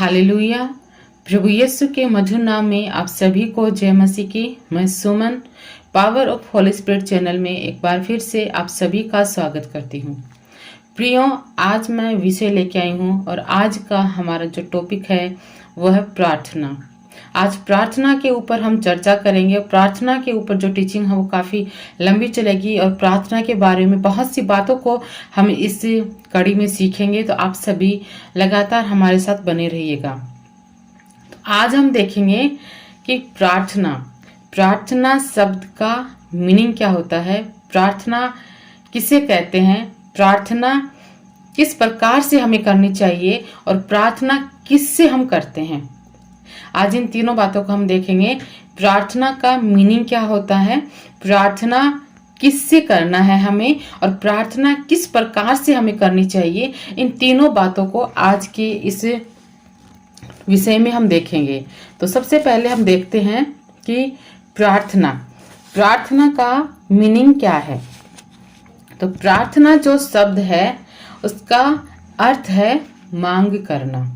Hallelujah. प्रभु यीशु के मधुर नाम में आप सभी को जय मसीह की। मैं Suman power of holy spirit channel में एक बार फिर से आप सभी का स्वागत करती हूँ। प्रियो, आज मैं विषय लेके आई हूँ और आज का हमारा जो टॉपिक है वह है प्रार्थना। आज प्रार्थना के ऊपर हम चर्चा करेंगे। प्रार्थना के ऊपर जो टीचिंग है वो काफ़ी लंबी चलेगी और प्रार्थना के बारे में बहुत सी बातों को हम इस कड़ी में सीखेंगे। तो आप सभी लगातार हमारे साथ बने रहिएगा। तो आज हम देखेंगे कि प्रार्थना शब्द का मीनिंग क्या होता है, प्रार्थना किसे कहते हैं, प्रार्थना किस प्रकार से हमें करनी चाहिए और प्रार्थना किससे हम करते हैं। आज इन तीनों बातों को हम देखेंगे। प्रार्थना का मीनिंग क्या होता है, प्रार्थना किससे करना है हमें और प्रार्थना किस प्रकार से हमें करनी चाहिए। इन तीनों बातों को आज के इस विषय में हम देखेंगे। तो सबसे पहले हम देखते हैं कि प्रार्थना का मीनिंग क्या है। तो प्रार्थना जो शब्द है उसका अर्थ है मांग करना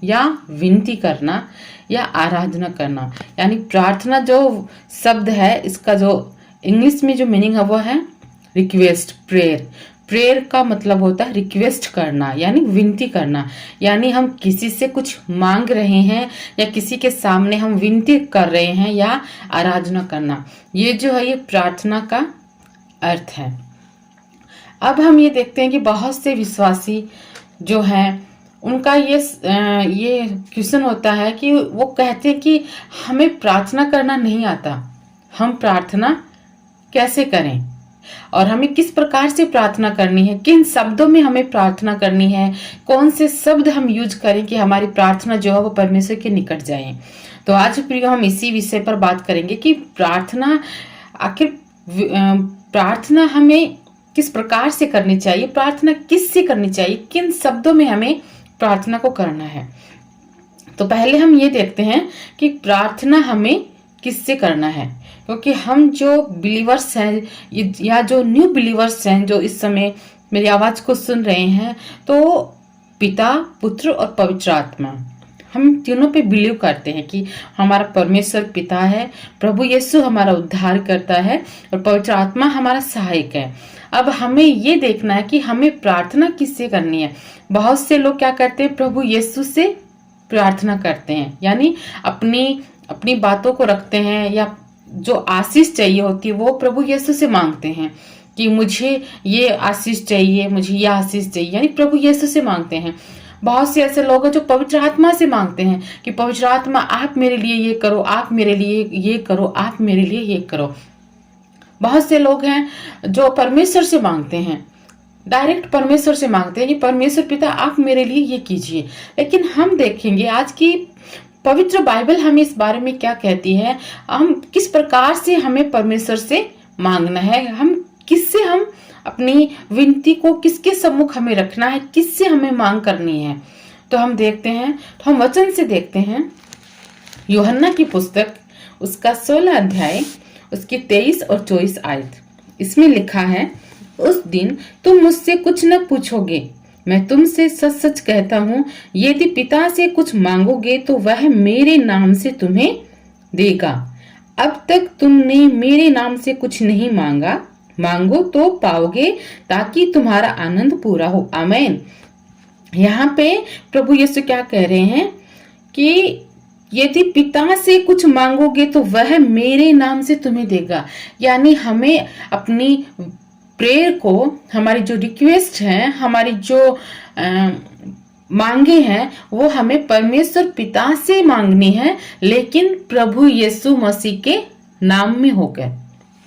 या विनती करना या आराधना करना। यानी प्रार्थना जो शब्द है इसका जो इंग्लिश में जो मीनिंग है वो है रिक्वेस्ट, प्रेयर का मतलब होता है रिक्वेस्ट करना यानी विनती करना। यानी हम किसी से कुछ मांग रहे हैं या किसी के सामने हम विनती कर रहे हैं या आराधना करना, ये जो है ये प्रार्थना का अर्थ है। अब हम ये देखते हैं कि बहुत से विश्वासी जो हैं उनका ये क्वेश्चन होता है कि वो कहते हैं कि हमें प्रार्थना करना नहीं आता, हम प्रार्थना कैसे करें और हमें किस प्रकार से प्रार्थना करनी है, किन शब्दों में हमें प्रार्थना करनी है, कौन से शब्द हम यूज करें कि हमारी प्रार्थना जो है वो परमेश्वर के निकट जाए। तो आज प्रियो हम इसी विषय पर बात करेंगे कि प्रार्थना आखिर प्रार्थना हमें किस प्रकार से करनी चाहिए, प्रार्थना किससे करनी चाहिए, किन शब्दों में हमें प्रार्थना को करना है। तो पहले हम ये देखते हैं कि प्रार्थना हमें किससे करना है, क्योंकि हम जो बिलीवर्स हैं या जो न्यू बिलीवर्स हैं जो इस समय मेरी आवाज को सुन रहे हैं, तो पिता, पुत्र और पवित्र आत्मा, हम तीनों पे बिलीव करते हैं कि हमारा परमेश्वर पिता है, प्रभु यीशु हमारा उद्धार करता है और पवित्र आत्मा हमारा सहायक है। अब हमें ये देखना है कि हमें प्रार्थना किससे करनी है। बहुत से लोग क्या करते हैं, प्रभु यीशु से प्रार्थना करते हैं, यानी अपनी बातों को रखते हैं या जो आशीष चाहिए होती है वो प्रभु यीशु से मांगते हैं कि मुझे ये आशीष चाहिए, मुझे ये आशीष चाहिए, यानी प्रभु यीशु से मांगते हैं। बहुत से ऐसे लोग हैं जो पवित्र आत्मा से मांगते हैं कि पवित्र आत्मा आप मेरे लिए ये करो, आप मेरे लिए ये करो, आप मेरे लिए ये करो। बहुत से लोग हैं जो परमेश्वर से मांगते हैं, डायरेक्ट परमेश्वर से मांगते हैं कि परमेश्वर पिता आप मेरे लिए ये कीजिए। लेकिन हम देखेंगे आज की पवित्र बाइबल हमें इस बारे में क्या कहती है, हम किस प्रकार से हमें परमेश्वर से मांगना है, हम अपनी विनती को किसके सम्मुख हमें रखना है, किससे हमें मांग करनी है। तो हम देखते हैं, तो हम वचन से देखते हैं यूहन्ना की पुस्तक उसका 16 अध्याय उसकी 23 और 24 आयत। इसमें लिखा है, उस दिन तुम मुझसे कुछ न पूछोगे, मैं तुमसे सच सच कहता हूँ, यदि पिता से कुछ मांगोगे तो वह मेरे नाम से तुम्हें देगा। अब तक तुमने मेरे नाम से कुछ नहीं मांगा, मांगो तो पाओगे ताकि तुम्हारा आनंद पूरा हो। आमीन। यहाँ पे प्रभु यीशु क्या कह रहे हैं कि यदि पिता से कुछ मांगोगे तो वह मेरे नाम से तुम्हें देगा। यानी हमें अपनी प्रेयर को, हमारी जो रिक्वेस्ट है, हमारी जो मांगे हैं वो हमें परमेश्वर पिता से मांगनी है, लेकिन प्रभु यीशु मसीह के नाम में होकर,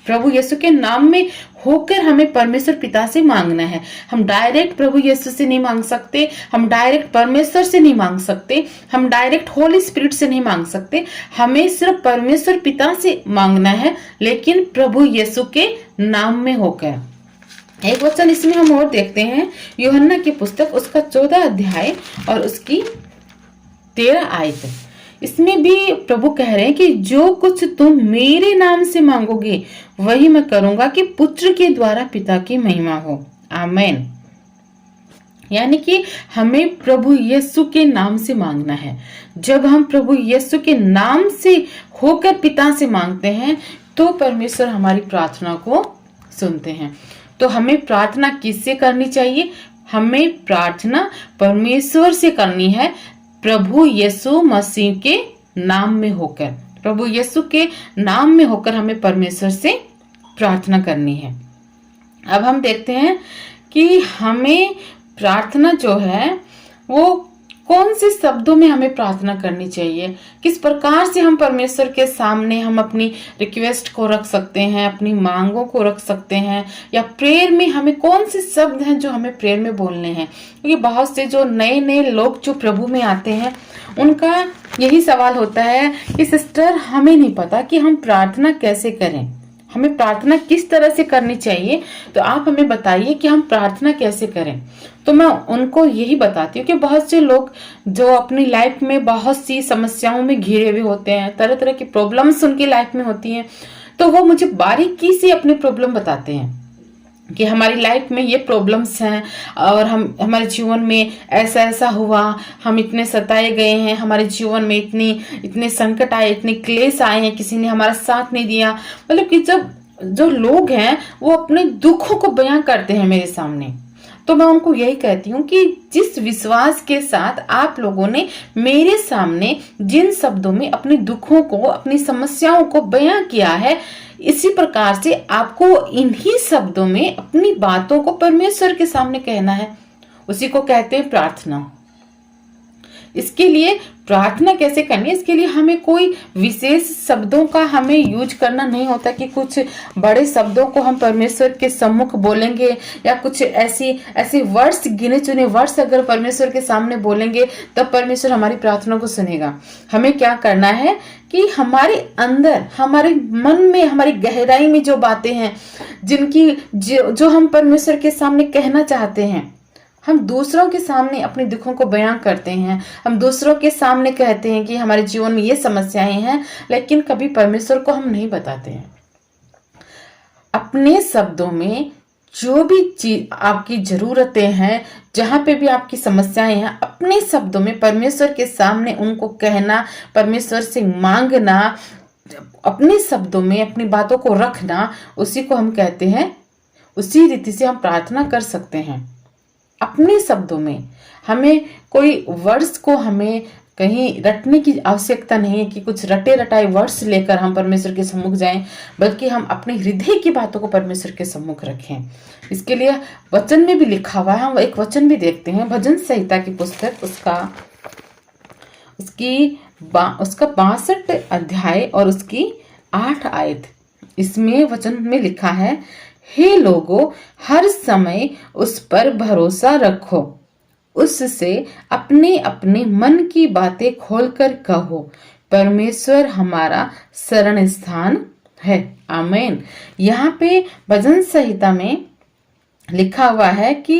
प्रभु यीशु के नाम में होकर हमें परमेश्वर पिता से मांगना है। हम डायरेक्ट प्रभु यीशु से नहीं मांग सकते, हम डायरेक्ट परमेश्वर से नहीं मांग सकते, हम डायरेक्ट होली स्पिरिट से नहीं मांग सकते। हमें सिर्फ परमेश्वर पिता से मांगना है, लेकिन प्रभु यीशु के नाम में होकर। एक वचन इसमें हम और देखते हैं, यूहन्ना की पुस्तक उसका 14 अध्याय और उसकी 13 आयत। इसमें भी प्रभु कह रहे हैं कि जो कुछ तुम मेरे नाम से मांगोगे वही मैं करूंगा कि पुत्र के द्वारा पिता की महिमा हो। आमीन। यानी कि हमें प्रभु यीशु के नाम से मांगना है। जब हम प्रभु यीशु के नाम से होकर पिता से मांगते हैं तो परमेश्वर हमारी प्रार्थना को सुनते हैं। तो हमें प्रार्थना किससे करनी चाहिए? हमें प्रार्थना परमेश्वर से करनी है, प्रभु यीशु मसीह के नाम में होकर। प्रभु यीशु के नाम में होकर हमें परमेश्वर से प्रार्थना करनी है। अब हम देखते हैं कि हमें प्रार्थना जो है वो कौन से शब्दों में हमें प्रार्थना करनी चाहिए, किस प्रकार से हम परमेश्वर के सामने हम अपनी रिक्वेस्ट को रख सकते हैं, अपनी मांगों को रख सकते हैं, या प्रेयर में हमें कौन से शब्द हैं जो हमें प्रेयर में बोलने हैं। क्योंकि बहुत से जो नए नए लोग जो प्रभु में आते हैं उनका यही सवाल होता है कि सिस्टर हमें नहीं पता कि हम प्रार्थना कैसे करें, हमें प्रार्थना किस तरह से करनी चाहिए, तो आप हमें बताइए कि हम प्रार्थना कैसे करें। तो मैं उनको यही बताती हूँ कि बहुत से लोग जो अपनी लाइफ में बहुत सी समस्याओं में घिरे हुए होते हैं, तरह तरह की प्रॉब्लम्स उनकी लाइफ में होती हैं, तो वो मुझे बारीकी से अपनी प्रॉब्लम बताते हैं कि हमारी लाइफ में ये प्रॉब्लम्स हैं और हमारे जीवन में ऐसा ऐसा हुआ, हम इतने सताए गए हैं, हमारे जीवन में इतने संकट आए, इतने क्लेश आए हैं, किसी ने हमारा साथ नहीं दिया। मतलब कि जब जो लोग हैं वो अपने दुखों को बयां करते हैं मेरे सामने, तो मैं उनको यही कहती हूँ कि जिस विश्वास के साथ आप लोगों ने मेरे सामने जिन शब्दों में अपने दुखों को, अपनी समस्याओं को बयां किया है, इसी प्रकार से आपको इन्हीं शब्दों में अपनी बातों को परमेश्वर के सामने कहना है। उसी को कहते हैं प्रार्थना। इसके लिए प्रार्थना कैसे करनी है, इसके लिए हमें कोई विशेष शब्दों का हमें यूज करना नहीं होता कि कुछ बड़े शब्दों को हम परमेश्वर के सम्मुख बोलेंगे, या कुछ ऐसी वर्ड्स, गिने चुने वर्ड्स अगर परमेश्वर के सामने बोलेंगे तब परमेश्वर हमारी प्रार्थना को सुनेगा। हमें क्या करना है कि हमारे अंदर, हमारे मन में, हमारी गहराई में जो बातें हैं, जो हम परमेश्वर के सामने कहना चाहते हैं, हम दूसरों के सामने अपने दुखों को बयां करते हैं, हम दूसरों के सामने कहते हैं कि हमारे जीवन में ये समस्याएं हैं, लेकिन कभी परमेश्वर को हम नहीं बताते हैं। अपने शब्दों में जो भी चीज आपकी जरूरतें हैं, जहां पे भी आपकी समस्याएं हैं, अपने शब्दों में परमेश्वर के सामने उनको कहना, परमेश्वर से मांगना, अपने शब्दों में अपनी बातों को रखना, उसी को हम कहते हैं, उसी रीति से हम प्रार्थना कर सकते हैं। अपने शब्दों में हमें कोई वर्ड्स को हमें कहीं रटने की आवश्यकता नहीं है कि कुछ रटे रटाए वर्ड्स लेकर हम परमेश्वर के सम्मुख जाएं, बल्कि हम अपने हृदय की बातों को परमेश्वर के सम्मुख रखें। इसके लिए वचन में भी लिखा हुआ है, हम एक वचन भी देखते हैं, भजन संहिता की पुस्तक, उसका 62 अध्याय और उसकी 8 आयत। इसमें वचन में लिखा है, हे लोगों, हर समय उस पर भरोसा रखो, उससे अपने अपने मन की बातें खोलकर कहो, परमेश्वर हमारा शरण स्थान है। आमीन। यहाँ पे भजन संहिता में लिखा हुआ है कि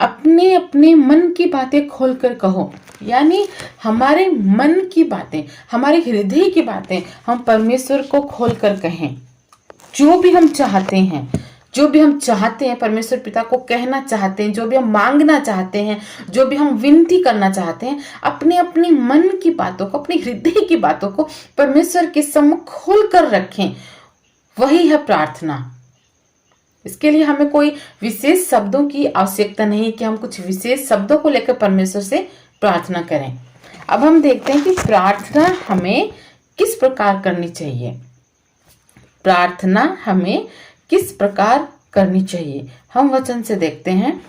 अपने अपने मन की बातें खोलकर कहो, यानी हमारे मन की बातें, हमारे हृदय की बातें हम परमेश्वर को खोलकर कहें। जो भी हम चाहते हैं, जो भी हम चाहते हैं परमेश्वर पिता को कहना चाहते हैं, जो भी हम मांगना चाहते हैं, जो भी हम विनती करना चाहते हैं, अपने अपने मन की बातों को, अपने हृदय की बातों को परमेश्वर के सम्मुख खोल कर रखें। वही है प्रार्थना। इसके लिए हमें कोई विशेष शब्दों की आवश्यकता नहीं कि हम कुछ विशेष शब्दों को लेकर परमेश्वर से प्रार्थना करें। अब हम देखते हैं कि प्रार्थना हमें किस प्रकार करनी चाहिए। प्रार्थना हमें किस प्रकार करनी चाहिए, हम वचन से देखते हैं।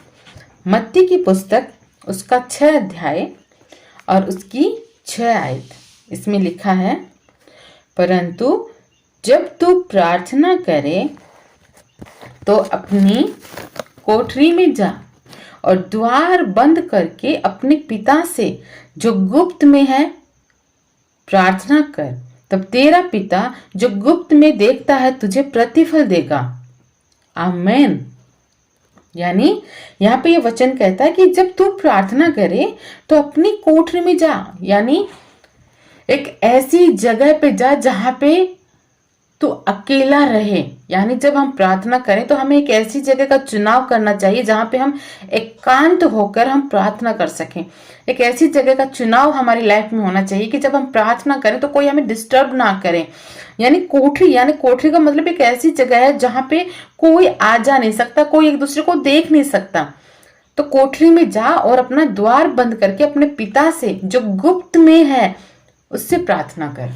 मत्ती की पुस्तक, उसका 6 अध्याय और उसकी 6 आयत। इसमें लिखा है, परंतु जब तू प्रार्थना करे तो अपनी कोठरी में जा और द्वार बंद करके अपने पिता से जो गुप्त में है प्रार्थना कर, तब तेरा पिता जो गुप्त में देखता है तुझे प्रतिफल देगा। आमीन। यानी यहाँ पे ये वचन कहता है कि जब तू प्रार्थना करे तो अपनी कोठरी में जा, यानी एक ऐसी जगह पे जा जहां पे तो अकेला रहे। यानी जब हम प्रार्थना करें तो हमें एक ऐसी जगह का चुनाव करना चाहिए जहां पे हम एकांत होकर हम प्रार्थना कर सकें। एक ऐसी जगह का चुनाव हमारी लाइफ में होना चाहिए कि जब हम प्रार्थना करें तो कोई हमें डिस्टर्ब ना करे। यानी कोठरी का मतलब एक ऐसी जगह है जहां पे कोई आ जा नहीं सकता, कोई एक दूसरे को देख नहीं सकता। तो कोठरी में जा और अपना द्वार बंद करके अपने पिता से जो गुप्त में है उससे प्रार्थना कर।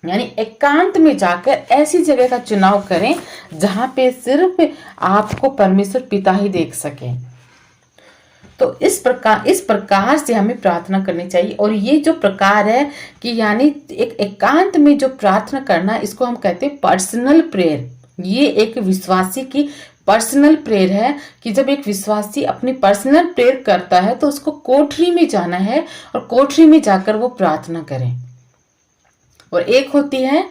यानी एकांत में जाकर ऐसी जगह का चुनाव करें जहां पे सिर्फ आपको परमेश्वर पिता ही देख सके। तो इस प्रकार से हमें प्रार्थना करनी चाहिए। और ये जो प्रकार है कि यानी एक एकांत में जो प्रार्थना करना, इसको हम कहते हैं पर्सनल प्रेयर। ये एक विश्वासी की पर्सनल प्रेयर है कि जब एक विश्वासी अपनी पर्सनल प्रेयर करता है तो उसको कोठरी में जाना है और कोठरी में जाकर वो प्रार्थना करें। और एक होती है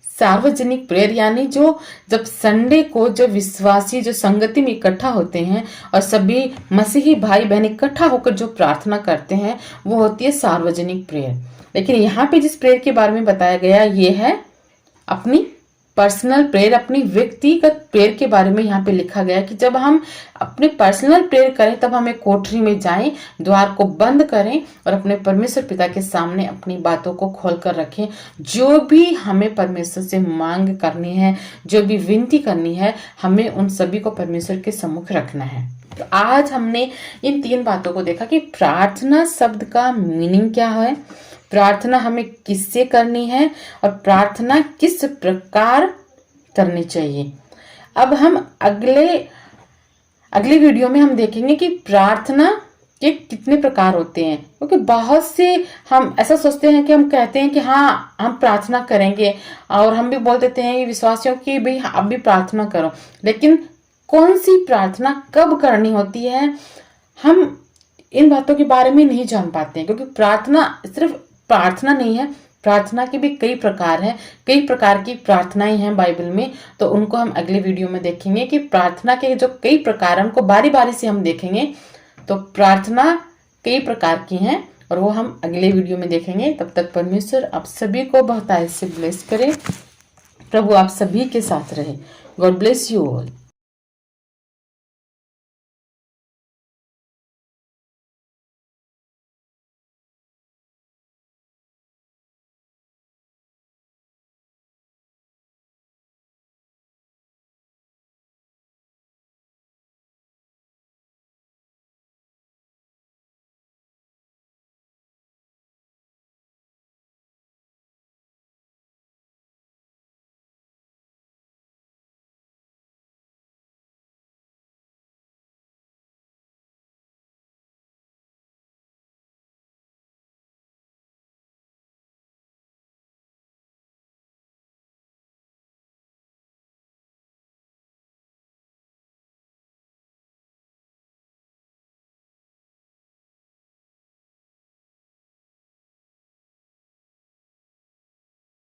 सार्वजनिक प्रेयर, यानी जो जब संडे को जब विश्वासी जो संगति में इकट्ठा होते हैं और सभी मसीही भाई बहन इकट्ठा होकर जो प्रार्थना करते हैं वो होती है सार्वजनिक प्रेयर। लेकिन यहाँ पे जिस प्रेयर के बारे में बताया गया ये है अपनी पर्सनल प्रेयर, अपनी व्यक्तिगत प्रेयर के बारे में यहाँ पे लिखा गया कि जब हम अपने पर्सनल प्रेयर करें तब हमें कोठरी में जाएं, द्वार को बंद करें और अपने परमेश्वर पिता के सामने अपनी बातों को खोल कर रखें। जो भी हमें परमेश्वर से मांग करनी है, जो भी विनती करनी है, हमें उन सभी को परमेश्वर के सम्मुख रखना है। तो आज हमने इन 3 बातों को देखा कि प्रार्थना शब्द का मीनिंग क्या है, प्रार्थना हमें किससे करनी है और प्रार्थना किस प्रकार करनी चाहिए। अब हम अगले वीडियो में हम देखेंगे कि प्रार्थना के कितने प्रकार होते हैं। क्योंकि बहुत से हम ऐसा सोचते हैं कि हम कहते हैं कि हाँ हम प्रार्थना करेंगे और हम भी बोल देते हैं विश्वासियों की भाई आप भी प्रार्थना करो, लेकिन कौन सी प्रार्थना कब करनी होती है हम इन बातों के बारे में नहीं जान पाते हैं। क्योंकि प्रार्थना सिर्फ प्रार्थना नहीं है, प्रार्थना के भी कई प्रकार हैं, कई प्रकार की प्रार्थनाएं हैं बाइबल में। तो उनको हम अगले वीडियो में देखेंगे कि प्रार्थना के जो कई प्रकार हैं उनको बारी बारी से हम देखेंगे। तो प्रार्थना कई प्रकार की हैं और वो हम अगले वीडियो में देखेंगे। तब तक परमेश्वर आप सभी को बहुतायत से ब्लेस करे। प्रभु आप सभी के साथ रहे। God bless you all.